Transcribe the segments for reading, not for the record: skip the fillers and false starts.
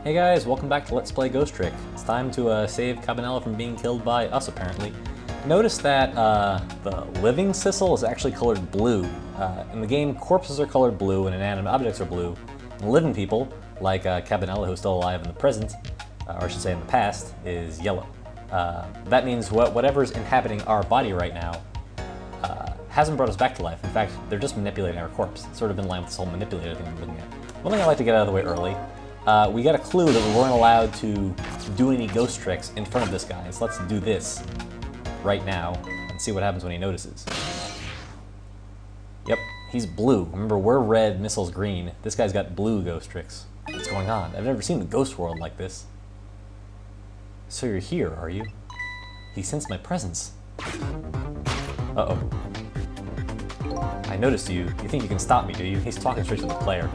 Hey guys, welcome back to Let's Play Ghost Trick. It's time to save Cabanela from being killed by us, apparently. Notice that the living Sissel is actually colored blue. In the game, corpses are colored blue and inanimate objects are blue. And living people, like Cabanela, who's still alive in the present, or I should say in the past, is yellow. That means whatever's inhabiting our body right now hasn't brought us back to life. In fact, they're just manipulating our corpse. It's sort of in line with this whole manipulator thing we're looking at. One thing I like to get out of the way early, we got a clue that we weren't allowed to do any ghost tricks in front of this guy, so let's do this right now and see what happens when he notices. Yep, he's blue. Remember, we're red, Missil's green. This guy's got blue ghost tricks. What's going on? I've never seen the ghost world like this. So you're here, are you? He sensed my presence. Uh-oh. I noticed you. You think you can stop me, do you? He's talking straight to the player.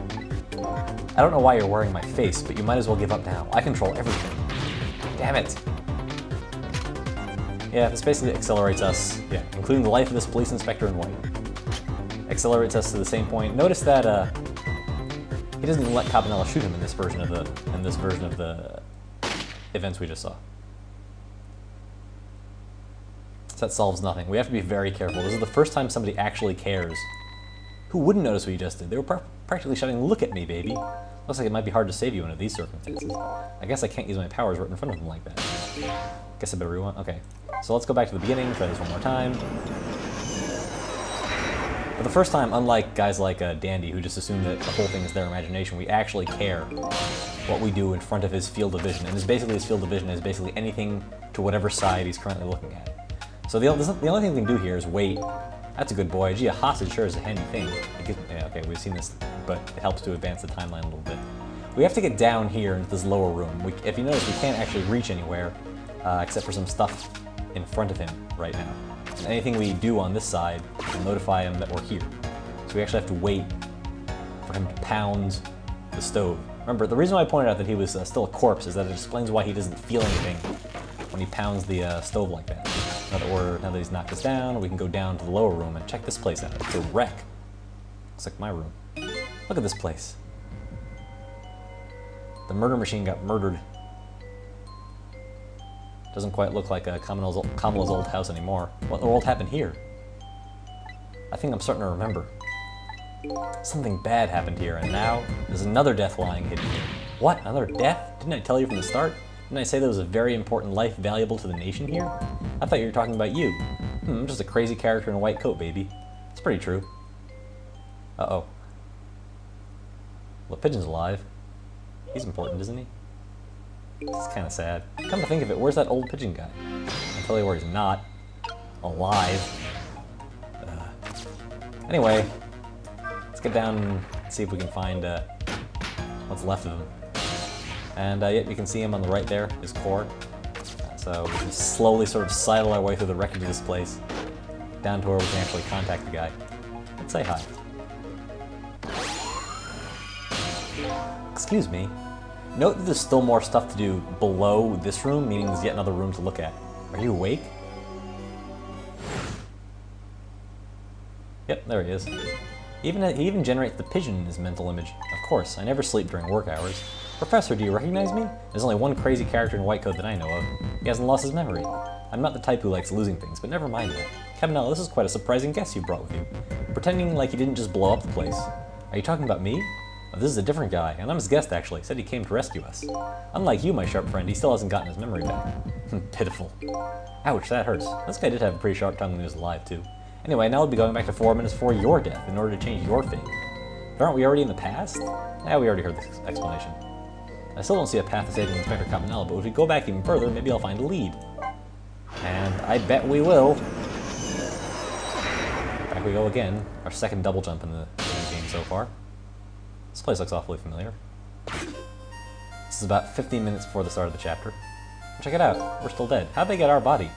I don't know why you're wearing my face, but you might as well give up now. I control everything. Damn it. Yeah, this basically accelerates us, including the life of this police inspector in white. Accelerates us to the same point. Notice that he doesn't even let Cabanela shoot him in this version of the events we just saw. So that solves nothing. We have to be very careful. This is the first time somebody actually cares. Who wouldn't notice what you just did? They were practically shouting, "Look at me, baby." Looks like it might be hard to save you under these circumstances. I guess I can't use my powers right in front of them like that. Guess I better rewind. Okay, so let's go back to the beginning, try this one more time. For the first time, unlike guys like Dandy, who just assume that the whole thing is their imagination, we actually care what we do in front of his field of vision. And basically his field of vision is basically anything to whatever side he's currently looking at. So the only thing we can do here is wait. That's a good boy. Gee, a hostage sure is a handy thing. Yeah, okay, we've seen this, but it helps to advance the timeline a little bit. We have to get down here into this lower room. If you notice, we can't actually reach anywhere except for some stuff in front of him right now. And anything we do on this side will notify him that we're here. So we actually have to wait for him to pound the stove. Remember, the reason why I pointed out that he was still a corpse is that it explains why he doesn't feel anything when he pounds the stove like that. Now that he's knocked us down, we can go down to the lower room and check this place out. It's a wreck. Looks like my room. Look at this place. The murder machine got murdered. Doesn't quite look like Kamala's old house anymore. What in the world happened here? I think I'm starting to remember. Something bad happened here, and now there's another death lying hidden here. What? Another death? Didn't I tell you from the start? Didn't I say there was a very important life valuable to the nation here? I thought you were talking about you. I'm just a crazy character in a white coat, baby. It's pretty true. Uh-oh. Well, the pigeon's alive. He's important, isn't he? It's kind of sad. Come to think of it, where's that old pigeon guy? I'll tell you where he's not. Alive. Anyway, let's get down and see if we can find what's left of him. And yep, you can see him on the right there, his core. So we can slowly sort of sidle our way through the wreckage of this place, down to where we can actually contact the guy. Let's say hi. Excuse me. Note that there's still more stuff to do below this room, meaning there's yet another room to look at. Are you awake? Yep, there he is. He even generates the pigeon in his mental image. Of course, I never sleep during work hours. Professor, do you recognize me? There's only one crazy character in white coat that I know of. He hasn't lost his memory. I'm not the type who likes losing things, but never mind that. Cabanela, this is quite a surprising guest you brought with you. Pretending like he didn't just blow up the place. Are you talking about me? Oh, this is a different guy, and I'm his guest actually. Said he came to rescue us. Unlike you, my sharp friend, he still hasn't gotten his memory back. Pitiful. Ouch, that hurts. This guy did have a pretty sharp tongue when he was alive, too. Anyway, now we'll be going back to 4 minutes before your death in order to change your fate. But aren't we already in the past? Yeah, we already heard this explanation. I still don't see a path to saving Inspector Cabanela, but if we go back even further, maybe I'll find a lead. And I bet we will. Back we go again. Our second double jump in the game so far. This place looks awfully familiar. This is about 15 minutes before the start of the chapter. Check it out. We're still dead. How'd they get our body?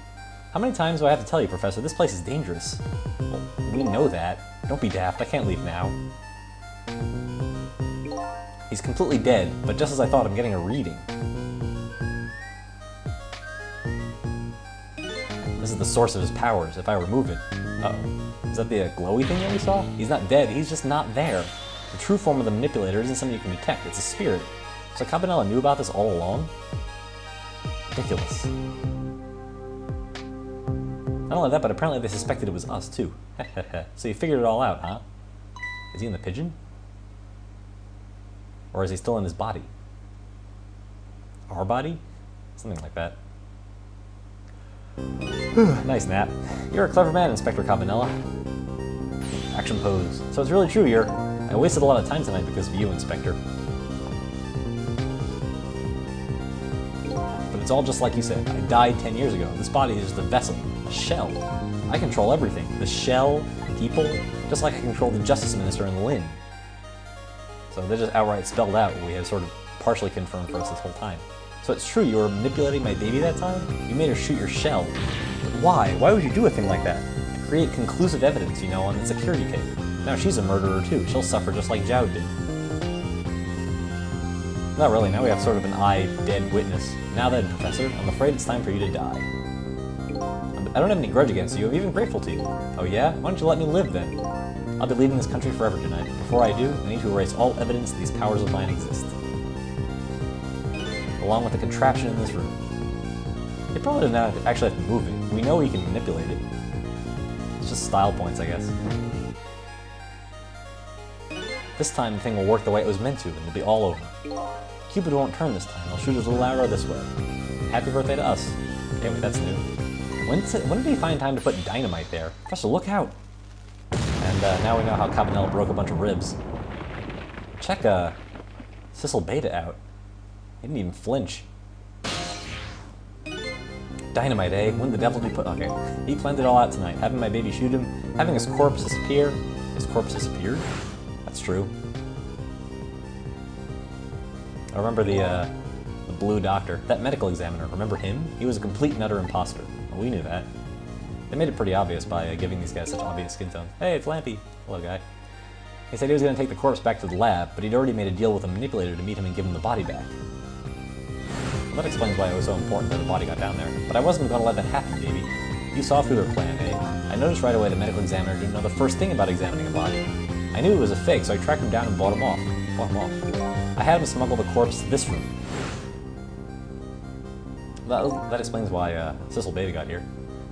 How many times do I have to tell you, Professor? This place is dangerous. Well, we know that. Don't be daft. I can't leave now. He's completely dead, but just as I thought, I'm getting a reading. This is the source of his powers. If I remove it... Uh-oh. Is that the glowy thing that we saw? He's not dead. He's just not there. The true form of the manipulator isn't something you can detect. It's a spirit. So Cabanela knew about this all along? Ridiculous. Not only that, but apparently they suspected it was us, too. So you figured it all out, huh? Is he in the pigeon? Or is he still in his body? Our body? Something like that. Nice nap. You're a clever man, Inspector Cabanela. Action pose. So it's really true, I wasted a lot of time tonight because of you, Inspector. But it's all just like you said. I died 10 years ago. This body is just a vessel, a shell. I control everything. The shell, people, just like I control the Justice Minister and Lynn. So they just outright spelled out what we had sort of partially confirmed for us this whole time. So it's true, you were manipulating my baby that time? You made her shoot your shell. But why? Why would you do a thing like that? To create conclusive evidence, you know, on the security tape. Now she's a murderer too. She'll suffer just like Jowd did. Not really, now we have sort of an dead witness. Now then, Professor, I'm afraid it's time for you to die. I don't have any grudge against you, I'm even grateful to you. Oh yeah? Why don't you let me live then? I'll be leaving this country forever tonight. Before I do, I need to erase all evidence that these powers of mine exist. Along with the contraption in this room. They probably didn't actually have to move it. We know we can manipulate it. It's just style points, I guess. This time the thing will work the way it was meant to, and it'll be all over. Cupid won't turn this time. He'll shoot his little arrow this way. Happy birthday to us. Anyway, that's new. When did he find time to put dynamite there? Professor, look out! And now we know how Cabanela broke a bunch of ribs. Check Sissel Beta out. He didn't even flinch. Dynamite, eh? When the devil did he put... Okay. He planned it all out tonight. Having my baby shoot him, having his corpse disappear. His corpse disappeared? That's true. I remember the blue doctor. That medical examiner. Remember him? He was a complete and utter imposter. Well, we knew that. They made it pretty obvious by giving these guys such obvious skin tones. Hey, it's Lampy. Hello, guy. He said he was going to take the corpse back to the lab, but he'd already made a deal with a manipulator to meet him and give him the body back. Well, that explains why it was so important that the body got down there. But I wasn't going to let that happen, baby. You saw through their plan, eh? I noticed right away the medical examiner didn't know the first thing about examining a body. I knew it was a fake, so I tracked him down and bought him off. I had him smuggle the corpse to this room. That explains why Sissel Beta got here.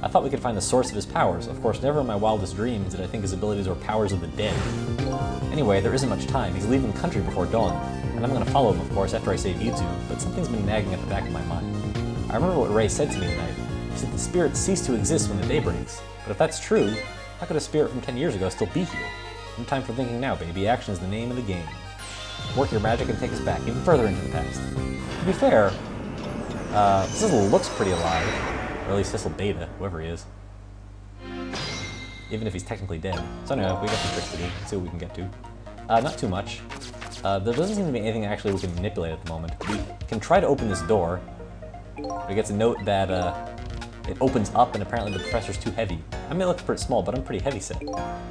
I thought we could find the source of his powers. Of course, never in my wildest dreams did I think his abilities were powers of the dead. Anyway, there isn't much time. He's leaving the country before dawn, and I'm going to follow him, of course, after I save you two, but something's been nagging at the back of my mind. I remember what Ray said to me tonight. He said the spirits cease to exist when the day breaks. But if that's true, how could a spirit from 10 years ago still be here? No time for thinking now, baby. Action is the name of the game. Work your magic and take us back, even further into the past. To be fair, Sissel looks pretty alive. Or at least Sissel Beta, whoever he is. Even if he's technically dead. So anyway, we got some tricks to do. Let's see what we can get to. Not too much. There doesn't seem to be anything actually we can manipulate at the moment. We can try to open this door. We get a note that it opens up and apparently the professor's too heavy. I may look pretty small, but I'm pretty heavy set.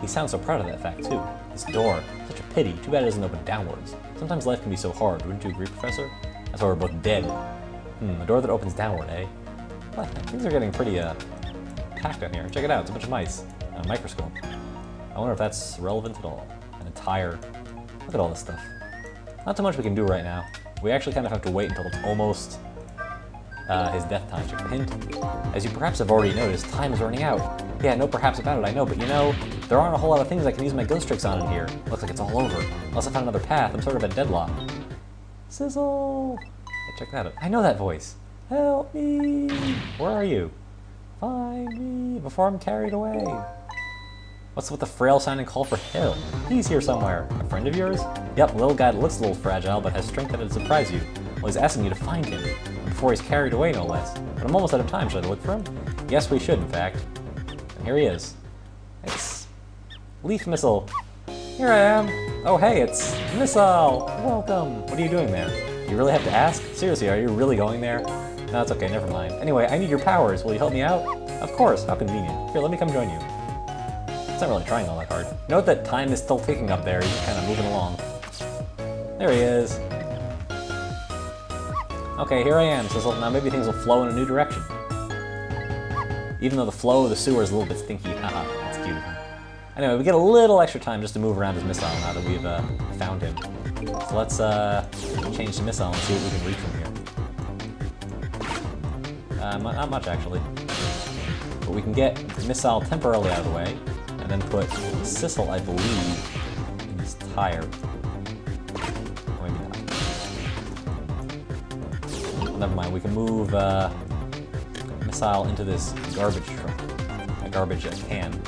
He sounds so proud of that fact too. This door, such a pity. Too bad it doesn't open downwards. Sometimes life can be so hard, wouldn't you agree, Professor? That's why we're both dead. A door that opens downward, eh? Well, things are getting pretty packed down here. Check it out, it's a bunch of mice. A microscope. I wonder if that's relevant at all. And a tire. Look at all this stuff. Not too much we can do right now. We actually kind of have to wait until it's almost his death time. Check the hint. As you perhaps have already noticed, time is running out. Yeah, no perhaps about it, I know, but you know, there aren't a whole lot of things I can use my ghost tricks on in here. Looks like it's all over. Unless I find another path, I'm sort of at deadlock. Sissel! Hey, check that out. I know that voice. Help me! Where are you? Find me before I'm carried away. What's with the frail sounding call for help? He's here somewhere. A friend of yours? Yep, a little guy that looks a little fragile but has strength that'd surprise you. Well, he's asking you to find him. Before he's carried away, no less. But I'm almost out of time. Should I look for him? Yes, we should, in fact. And here he is. It's Leaf Missile. Here I am. Oh, hey, it's Missile. Welcome. What are you doing there? You really have to ask? Seriously, are you really going there? No, it's okay, never mind. Anyway, I need your powers. Will you help me out? Of course, how convenient. Here, let me come join you. It's not really trying all that hard. Note that time is still ticking up there. He's just kind of moving along. There he is. Okay, here I am, Sissel. Now maybe things will flow in a new direction. Even though the flow of the sewer is a little bit stinky. Haha, that's cute. Anyway, we get a little extra time just to move around his missile now that we've found him. So let's change to missile and see what we can reach from here. Not much, actually. But we can get missile temporarily out of the way, and then put Sissel, I believe, in his tire. Or maybe not. Well, never mind, we can move missile into this garbage truck, a garbage can.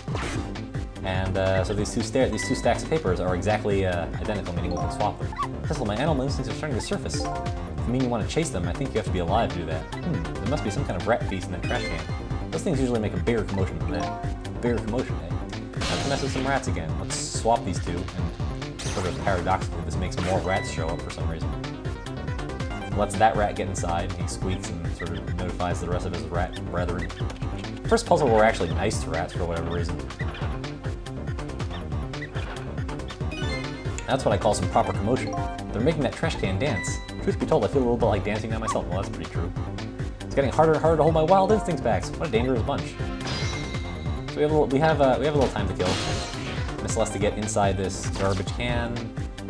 And so these two stacks of papers are exactly identical, meaning we can swap them. Sissel, my animal instincts are starting to surface. If you mean you want to chase them, I think you have to be alive to do that. There must be some kind of rat feast in that trash can. Those things usually make a bigger commotion than that. Bigger commotion, eh? Time to mess with some rats again. Let's swap these two, and sort of paradoxically, this makes more rats show up for some reason. Lets that rat get inside, and he squeaks and sort of notifies the rest of his rat brethren. First puzzle where we're actually nice to rats for whatever reason. That's what I call some proper commotion. They're making that trash can dance. Truth be told, I feel a little bit like dancing now myself. Well, that's pretty true. It's getting harder and harder to hold my wild instincts back. What a dangerous bunch. So we have a little time to kill. Miss has to get inside this garbage can,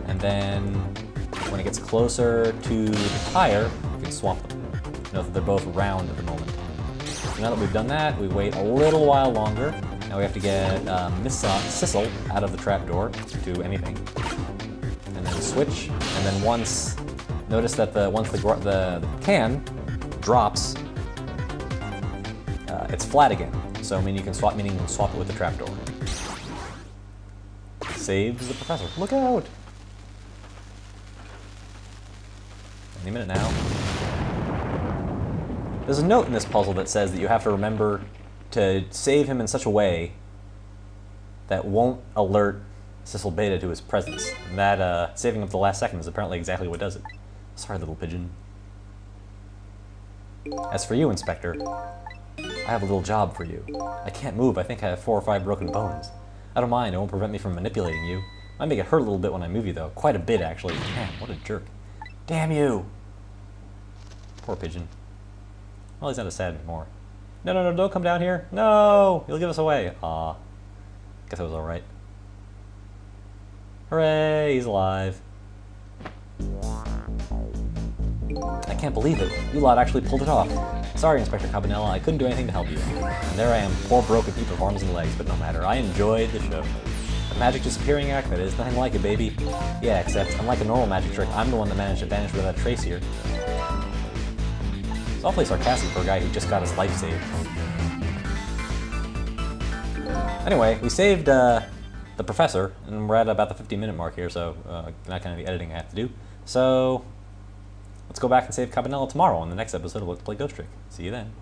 and then when it gets closer to the tire, we can swap them. Note that they're both round at the moment. So now that we've done that, we wait a little while longer. Now we have to get Sissel out of the trapdoor to anything. And then switch, and then notice that once the can drops, it's flat again. So meaning you can swap it with the trapdoor. Saves the professor. Look out! Any minute now. There's a note in this puzzle that says that you have to remember to save him in such a way that won't alert Sissel Beta to his presence. And that saving him at the last second is apparently exactly what does it. Sorry, little pigeon. As for you, Inspector, I have a little job for you. I can't move. I think I have 4 or 5 broken bones. I don't mind. It won't prevent me from manipulating you. Might make it hurt a little bit when I move you, though. Quite a bit, actually. Man, what a jerk. Damn you! Poor pigeon. Well, he's not as sad anymore. No, no, no, don't come down here. No! You'll give us away. Aw. Guess I was alright. Hooray! He's alive. I can't believe it. You lot actually pulled it off. Sorry, Inspector Cabanela, I couldn't do anything to help you. And there I am, poor broken heap of arms and legs, but no matter, I enjoyed the show. The magic disappearing act, that is nothing like it, baby. Yeah, except, unlike a normal magic trick, I'm the one that managed to vanish without a trace here. It's awfully sarcastic for a guy who just got his life saved. Anyway, we saved the professor, and we're at about the 50-minute mark here, so not kind of the editing I have to do. So let's go back and save Cabanela tomorrow on the next episode of Let's Play Ghost Trick. See you then.